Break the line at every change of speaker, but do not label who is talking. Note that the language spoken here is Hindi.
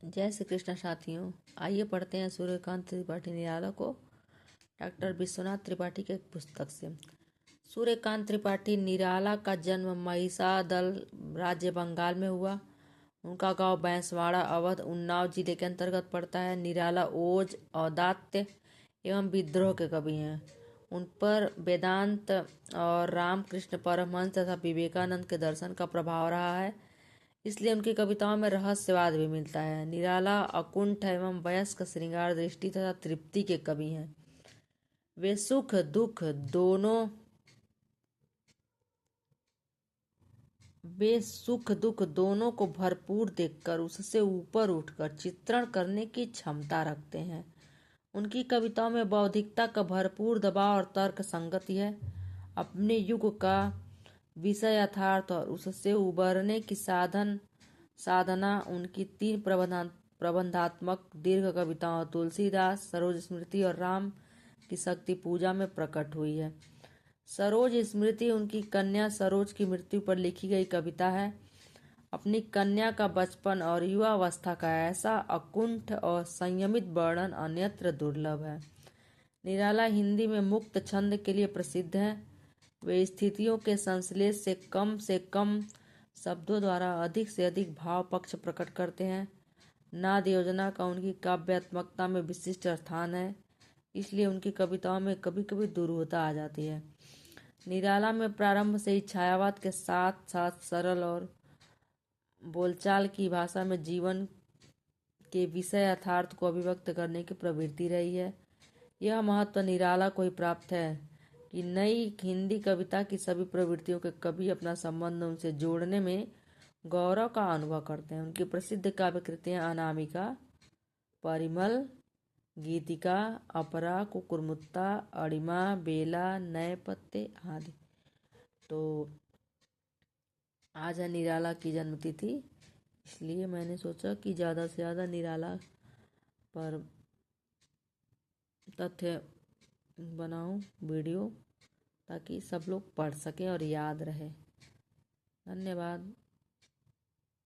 जय श्री कृष्ण साथियों। आइए पढ़ते हैं सूर्यकांत त्रिपाठी निराला को डॉक्टर विश्वनाथ त्रिपाठी के पुस्तक से। सूर्यकांत त्रिपाठी निराला का जन्म महिषादल राज्य बंगाल में हुआ। उनका गांव बैंसवाड़ा अवध उन्नाव जिले के अंतर्गत पड़ता है। निराला ओज औदात्य एवं विद्रोह के कवि हैं। उन पर वेदांत और रामकृष्ण परमहंस तथा विवेकानंद के दर्शन का प्रभाव रहा है, इसलिए उनकी कविताओं में रहस्यवाद भी मिलता है। निराला अकुंठ एवं वयस्क श्रृंगार दृष्टि तथा तृप्ति के कवि हैं। वे सुख दुख दोनों को भरपूर देखकर उससे ऊपर उठकर चित्रण करने की क्षमता रखते हैं। उनकी कविताओं में बौद्धिकता का भरपूर दबाव और तर्क संगति है। अपने युग का विषय यथार्थ और उससे उबरने की साधना उनकी 3 प्रबंधात्मक दीर्घ कविताओं तुलसीदास, सरोज स्मृति और राम की शक्ति पूजा में प्रकट हुई है। सरोज स्मृति उनकी कन्या सरोज की मृत्यु पर लिखी गई कविता है। अपनी कन्या का बचपन और युवावस्था का ऐसा अकुंठ और संयमित वर्णन अन्यत्र दुर्लभ है। निराला हिंदी में मुक्त छंद के लिए प्रसिद्ध हैं। वे स्थितियों के संश्लेष से कम शब्दों द्वारा अधिक से अधिक भाव पक्ष प्रकट करते हैं। नाद योजना का उनकी काव्यात्मकता में विशिष्ट स्थान है, इसलिए उनकी कविताओं में कभी कभी दुरूहता आ जाती है। निराला में प्रारंभ से ही छायावाद के साथ साथ सरल और बोलचाल की भाषा में जीवन के विषय यथार्थ को अभिव्यक्त करने की प्रवृत्ति रही है। यह महत्व निराला को ही प्राप्त है कि नई हिंदी कविता की सभी प्रवृत्तियों के कवि अपना संबंध उनसे जोड़ने में गौरव का अनुभव करते हैं। उनकी प्रसिद्ध काव्य कृतियां अनामिका, परिमल, गीतिका, अपरा, कुकुरमुत्ता, अड़िमा, बेला, नए पत्ते आदि। तो आज है निराला की जन्मतिथि, इसलिए मैंने सोचा कि ज़्यादा से ज़्यादा निराला पर तथ्य बनाऊं वीडियो, ताकि सब लोग पढ़ सकें और याद रहे। धन्यवाद।